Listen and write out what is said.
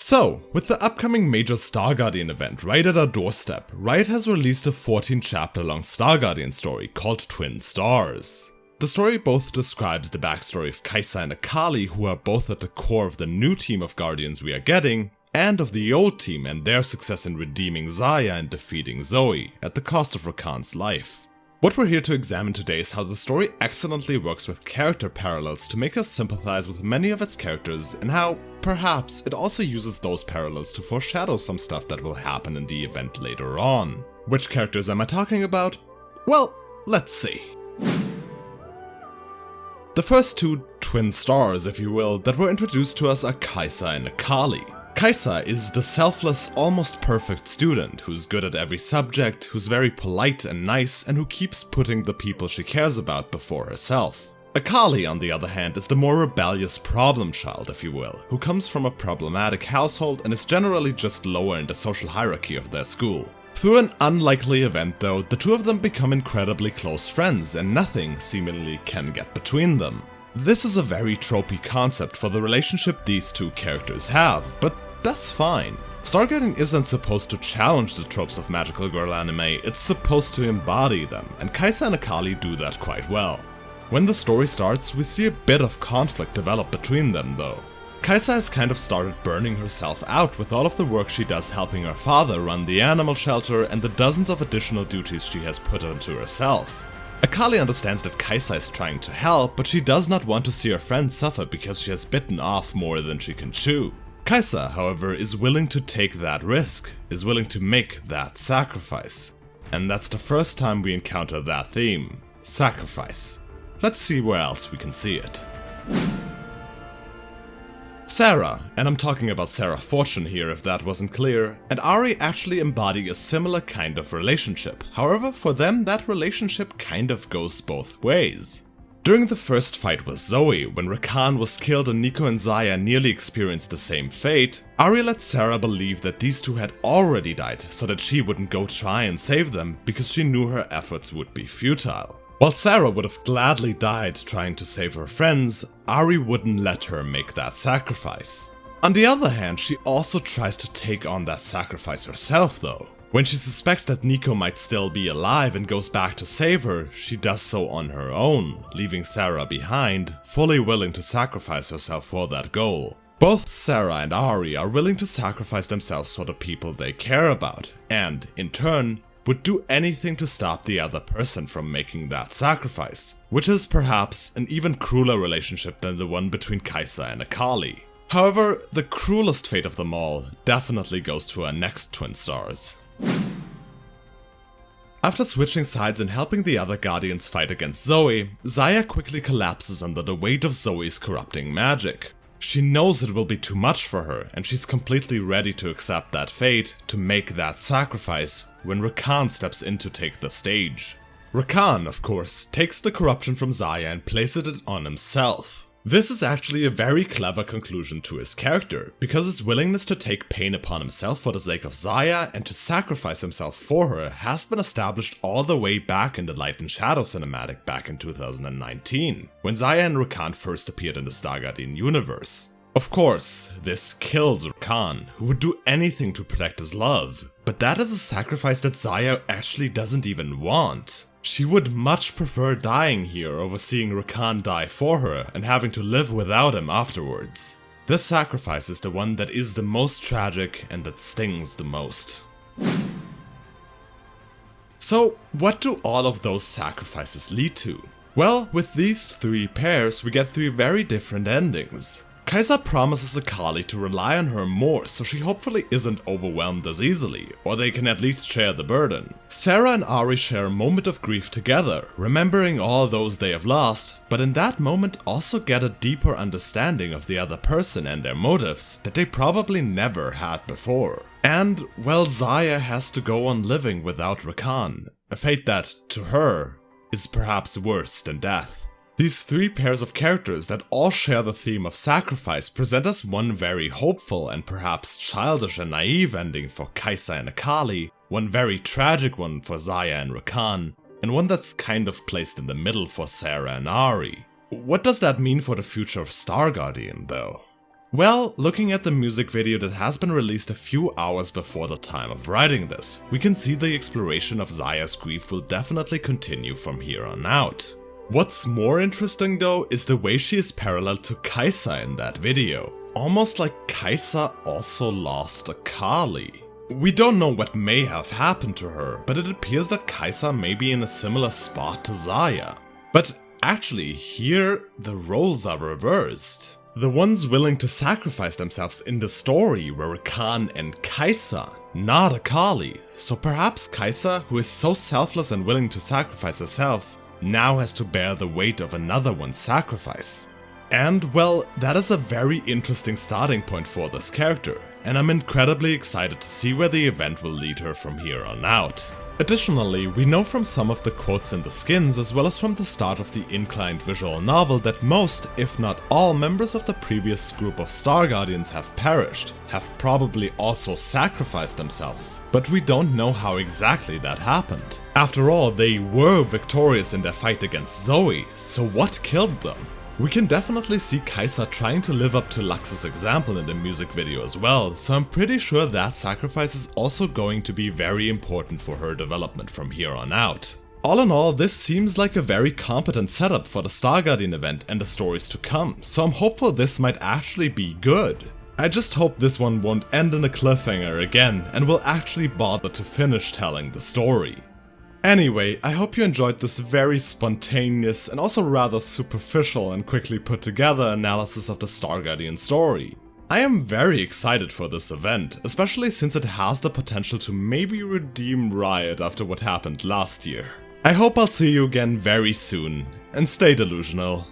So, with the upcoming major Star Guardian event right at our doorstep, Riot has released a 14-chapter long Star Guardian story called Twin Stars. The story both describes the backstory of Xayah and Akali, who are both at the core of the new team of Guardians we are getting, and of the old team and their success in redeeming Xayah and defeating Zoe, at the cost of Rakan's life. What we're here to examine today is how the story excellently works with character parallels to make us sympathize with many of its characters, and how, perhaps, it also uses those parallels to foreshadow some stuff that will happen in the event later on. Which characters am I talking about? Well, let's see. The first two twin stars, if you will, that were introduced to us are Xayah and Akali. Xayah is the selfless, almost perfect student who's good at every subject, who's very polite and nice, and who keeps putting the people she cares about before herself. Akali, on the other hand, is the more rebellious problem child, if you will, who comes from a problematic household and is generally just lower in the social hierarchy of their school. Through an unlikely event though, the two of them become incredibly close friends and nothing, seemingly, can get between them. This is a very tropey concept for the relationship these two characters have, but that's fine. Star Guardian isn't supposed to challenge the tropes of magical girl anime, it's supposed to embody them, and Xayah and Akali do that quite well. When the story starts, we see a bit of conflict develop between them though. Xayah has kind of started burning herself out with all of the work she does helping her father run the animal shelter and the dozens of additional duties she has put onto herself. Akali understands that Xayah is trying to help, but she does not want to see her friend suffer because she has bitten off more than she can chew. Xayah, however, is willing to take that risk, is willing to make that sacrifice. And that's the first time we encounter that theme, sacrifice. Let's see where else we can see it. Sarah, and I'm talking about Sarah Fortune here if that wasn't clear, and Ahri actually embody a similar kind of relationship. However, for them that relationship kind of goes both ways. During the first fight with Zoe, when Rakan was killed and Nico and Xayah nearly experienced the same fate, Ahri let Sarah believe that these two had already died so that she wouldn't go try and save them because she knew her efforts would be futile. While Sarah would have gladly died trying to save her friends, Ahri wouldn't let her make that sacrifice. On the other hand, she also tries to take on that sacrifice herself though. When she suspects that Nico might still be alive and goes back to save her, she does so on her own, leaving Sarah behind, fully willing to sacrifice herself for that goal. Both Sarah and Ahri are willing to sacrifice themselves for the people they care about, and, in turn, would do anything to stop the other person from making that sacrifice, which is perhaps an even crueler relationship than the one between Xayah and Akali. However, the cruelest fate of them all definitely goes to our next twin stars. After switching sides and helping the other Guardians fight against Zoe, Xayah quickly collapses under the weight of Zoe's corrupting magic. She knows it will be too much for her, and she's completely ready to accept that fate, to make that sacrifice, when Rakan steps in to take the stage. Rakan, of course, takes the corruption from Xayah and places it on himself. This is actually a very clever conclusion to his character, because his willingness to take pain upon himself for the sake of Xayah and to sacrifice himself for her has been established all the way back in the Light and Shadow cinematic back in 2019, when Xayah and Rakan first appeared in the Star Guardian universe. Of course, this kills Rakan, who would do anything to protect his love, but that is a sacrifice that Xayah actually doesn't even want. She would much prefer dying here over seeing Rakan die for her and having to live without him afterwards. This sacrifice is the one that is the most tragic and that stings the most. So, what do all of those sacrifices lead to? Well, with these three pairs, we get three very different endings. Xayah promises Akali to rely on her more so she hopefully isn't overwhelmed as easily, or they can at least share the burden. Sarah and Ahri share a moment of grief together, remembering all those they have lost, but in that moment also get a deeper understanding of the other person and their motives that they probably never had before. And, well, Xayah has to go on living without Rakan, a fate that, to her, is perhaps worse than death. These three pairs of characters that all share the theme of sacrifice present us one very hopeful and perhaps childish and naive ending for Xayah and Akali, one very tragic one for Xayah and Rakan, and one that's kind of placed in the middle for Sarah and Ahri. What does that mean for the future of Star Guardian, though? Well, looking at the music video that has been released a few hours before the time of writing this, we can see the exploration of Xayah's grief will definitely continue from here on out. What's more interesting though is the way she is parallel to Xayah in that video. Almost like Xayah also lost Akali. We don't know what may have happened to her, but it appears that Xayah may be in a similar spot to Xayah. But actually, here the roles are reversed. The ones willing to sacrifice themselves in the story were Rakan and Xayah, not Akali. So perhaps Xayah, who is so selfless and willing to sacrifice herself, now has to bear the weight of another one's sacrifice. And well, that is a very interesting starting point for this character, and I'm incredibly excited to see where the event will lead her from here on out. Additionally, we know from some of the quotes in the skins as well as from the start of the inclined visual novel that most, if not all, members of the previous group of Star Guardians have perished, have probably also sacrificed themselves, but we don't know how exactly that happened. After all, they were victorious in their fight against Zoe, so what killed them? We can definitely see Xayah trying to live up to Lux's example in the music video as well, so I'm pretty sure that sacrifice is also going to be very important for her development from here on out. All in all, this seems like a very competent setup for the Star Guardian event and the stories to come, so I'm hopeful this might actually be good. I just hope this one won't end in a cliffhanger again and will actually bother to finish telling the story. Anyway, I hope you enjoyed this very spontaneous and also rather superficial and quickly put together analysis of the Star Guardian story. I am very excited for this event, especially since it has the potential to maybe redeem Riot after what happened last year. I hope I'll see you again very soon, and stay delusional.